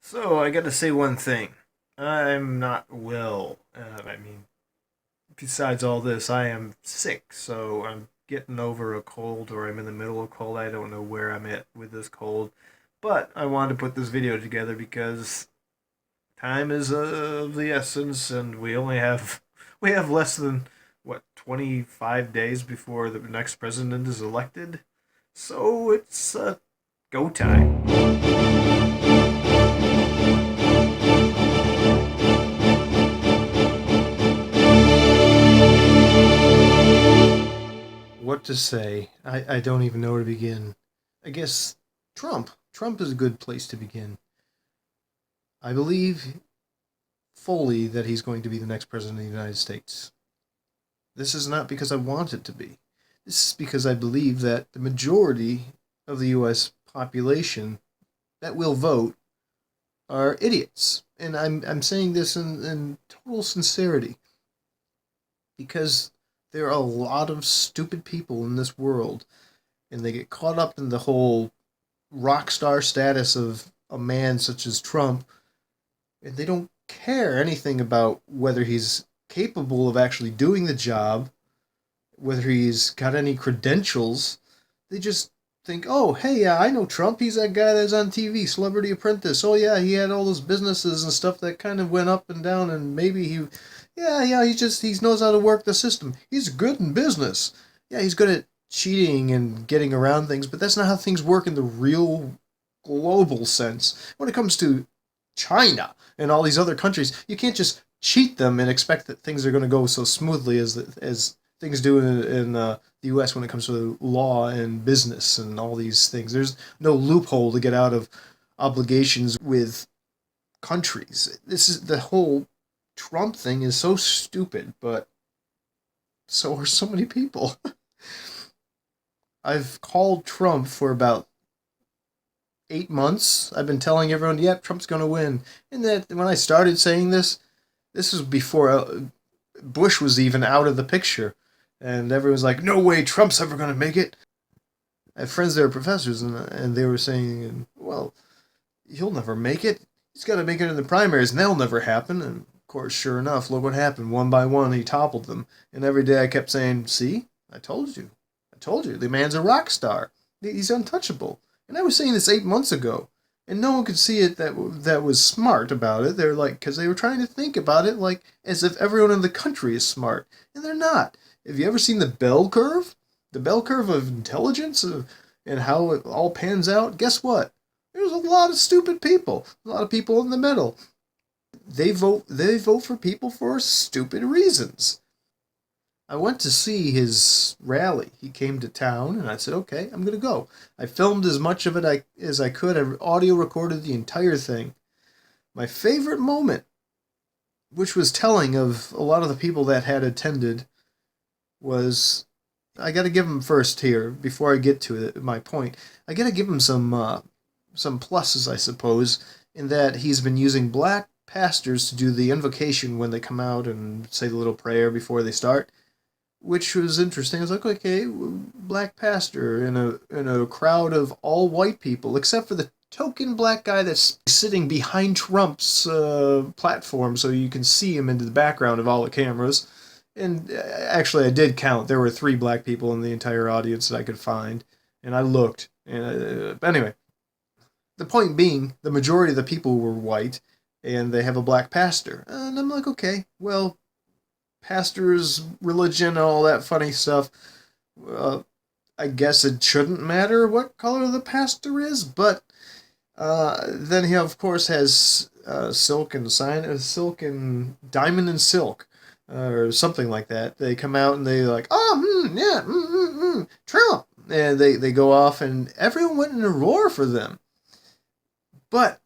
So I got to say one thing. I'm not well. Besides all this, I am sick. So I'm getting over a cold, or I'm in the middle of a cold. I don't know where I'm at with this cold, but I wanted to put this video together because time is of the essence, and we have less than 25 days before the next president is elected. So it's go time. What to say? I don't even know where to begin. I guess Trump. Trump is a good place to begin. I believe fully that he's going to be the next president of the United States. This is not because I want it to be. This is because I believe that the majority of the U.S. population that will vote are idiots. And I'm saying this in total sincerity because there are a lot of stupid people in this world, and they get caught up in the whole rock star status of a man such as Trump, and they don't care anything about whether he's capable of actually doing the job, whether he's got any credentials. They just think, oh, hey, yeah, I know Trump. He's that guy that's on TV, Celebrity Apprentice. Oh, yeah, he had all those businesses and stuff that kind of went up and down, and maybe yeah, he knows how to work the system. He's good in business. Yeah, he's good at cheating and getting around things, but that's not how things work in the real global sense. When it comes to China and all these other countries, you can't just cheat them and expect that things are going to go so smoothly as things do in the U.S. when it comes to law and business and all these things. There's no loophole to get out of obligations with countries. This is the whole Trump thing is so stupid, but so are so many people. I've called Trump for about 8 months. I've been telling everyone, "Yep, Trump's going to win." And that when I started saying this was before Bush was even out of the picture, and everyone's like, "No way, Trump's ever going to make it." I have friends that are professors, and they were saying, "Well, he'll never make it. He's got to make it in the primaries, and that'll never happen." And of course, sure enough, look what happened. One by one, he toppled them. And every day I kept saying, "See, I told you. I told you. The man's a rock star. He's untouchable." And I was saying this 8 months ago, and no one could see it that was smart about it. They're like, because they were trying to think about it like as if everyone in the country is smart, and they're not. Have you ever seen the bell curve? The bell curve of intelligence and how it all pans out? Guess what? There's a lot of stupid people. A lot of people in the middle. They vote for people for stupid reasons. I went to see his rally. He came to town, and I said, "Okay, I'm gonna go." I filmed as much of it as I could. I audio recorded the entire thing. My favorite moment, which was telling of a lot of the people that had attended, was I got to give him first here before I get to it, my point. I got to give him some pluses, I suppose, in that he's been using black pastors to do the invocation when they come out and say the little prayer before they start, which was interesting. I was like, okay, black pastor in a crowd of all white people, except for the token black guy that's sitting behind Trump's platform, so you can see him into the background of all the cameras. And actually, I did count. There were 3 black people in the entire audience that I could find, and I looked. And anyway, the point being, the majority of the people were white, and they have a black pastor. And I'm like, okay, well, pastors, religion, all that funny stuff. Uh, I guess it shouldn't matter what color the pastor is, but then he of course has silk and diamond and silk, or something like that. They come out and they like, oh, yeah, Trump, and they go off, and everyone went in a roar for them. But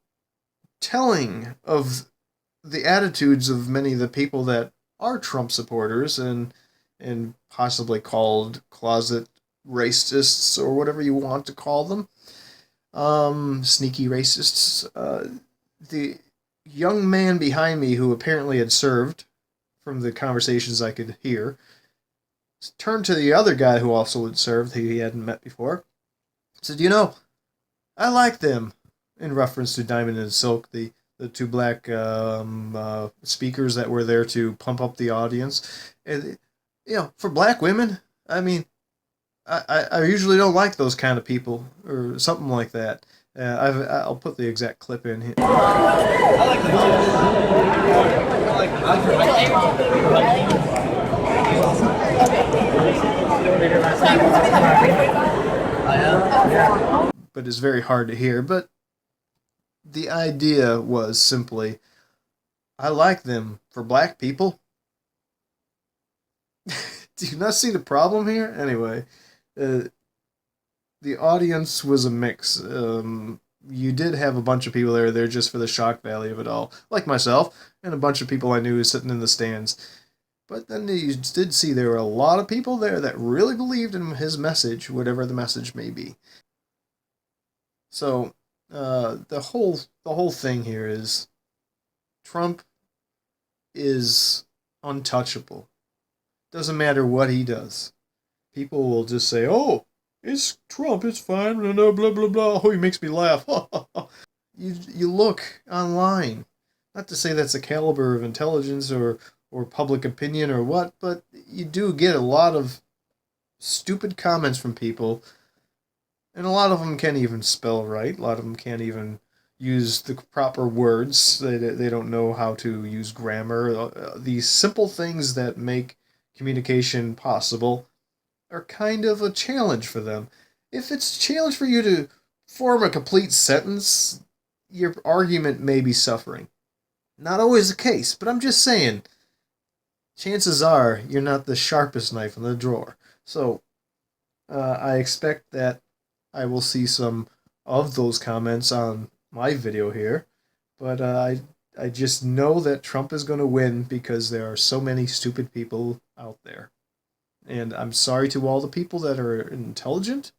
telling of the attitudes of many of the people that are Trump supporters and possibly called closet racists or whatever you want to call them, sneaky racists. The young man behind me, who apparently had served, from the conversations I could hear, turned to the other guy who also had served, who he hadn't met before, said, "You know, I like them." in reference to Diamond and Silk, the two black speakers that were there to pump up the audience. And, for black women, I mean, I usually don't like those kind of people or something like that. I'll put the exact clip in here. But it's very hard to hear. But the idea was simply, I like them for black people. Do you not see the problem here? Anyway, uh, the audience was a mix. You did have a bunch of people there just for the shock value of it all, like myself, and a bunch of people I knew sitting in the stands. But then you did see there were a lot of people there that really believed in his message, whatever the message may be. So the whole thing here is Trump is untouchable. Doesn't matter what he does. People will just say, "Oh, it's Trump. It's fine." Blah blah blah blah. Oh, he makes me laugh. You look online. Not to say that's a caliber of intelligence or public opinion or what, but you do get a lot of stupid comments from people, and a lot of them can't even spell right. A lot of them can't even use the proper words. They don't know how to use grammar. These simple things that make communication possible are kind of a challenge for them. If it's a challenge for you to form a complete sentence, your argument may be suffering. Not always the case, but I'm just saying, chances are you're not the sharpest knife in the drawer. So, I expect that I will see some of those comments on my video here, but I just know that Trump is going to win because there are so many stupid people out there. And I'm sorry to all the people that are intelligent.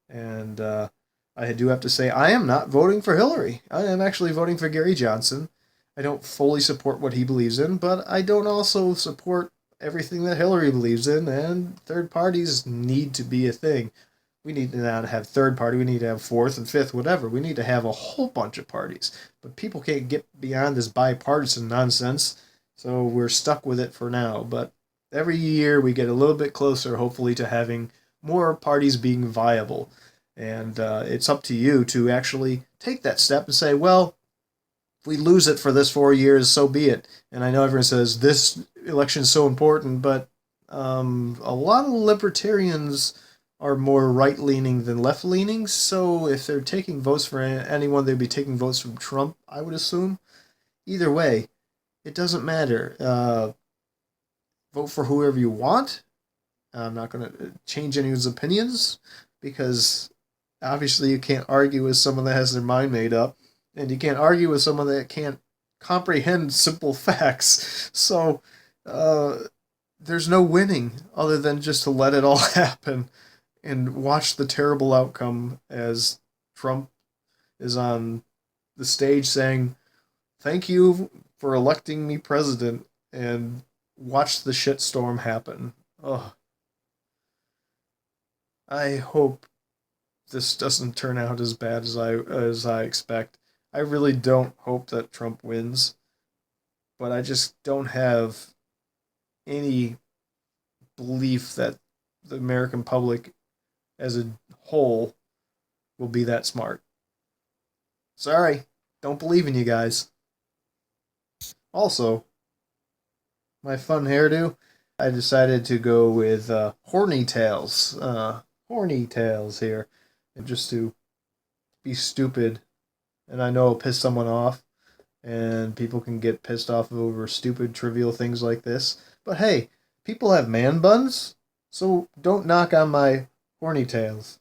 And I do have to say, I am not voting for Hillary. I am actually voting for Gary Johnson. I don't fully support what he believes in, but I don't also support everything that Hillary believes in, and third parties need to be a thing. We need to not have third party, we need to have fourth and fifth, whatever. We need to have a whole bunch of parties. But people can't get beyond this bipartisan nonsense, so we're stuck with it for now. But every year we get a little bit closer, hopefully, to having more parties being viable. And it's up to you to actually take that step and say, well, if we lose it for this 4 years, so be it. And I know everyone says this election is so important, but a lot of libertarians are more right-leaning than left-leaning. So if they're taking votes for anyone, they'd be taking votes from Trump, I would assume. Either way, it doesn't matter. Vote for whoever you want. I'm not going to change anyone's opinions because obviously you can't argue with someone that has their mind made up, and you can't argue with someone that can't comprehend simple facts. So there's no winning other than just to let it all happen and watch the terrible outcome as Trump is on the stage saying, "Thank you for electing me president," and watch the shitstorm happen. Ugh. I hope this doesn't turn out as bad as I expect. I really don't hope that Trump wins, but I just don't have any belief that the American public as a whole will be that smart. Sorry, don't believe in you guys. Also, my fun hairdo, I decided to go with horny tails. Horny tails here, just to be stupid. And I know it'll piss someone off, and people can get pissed off over stupid, trivial things like this. But hey, people have man buns, so don't knock on my horny tails.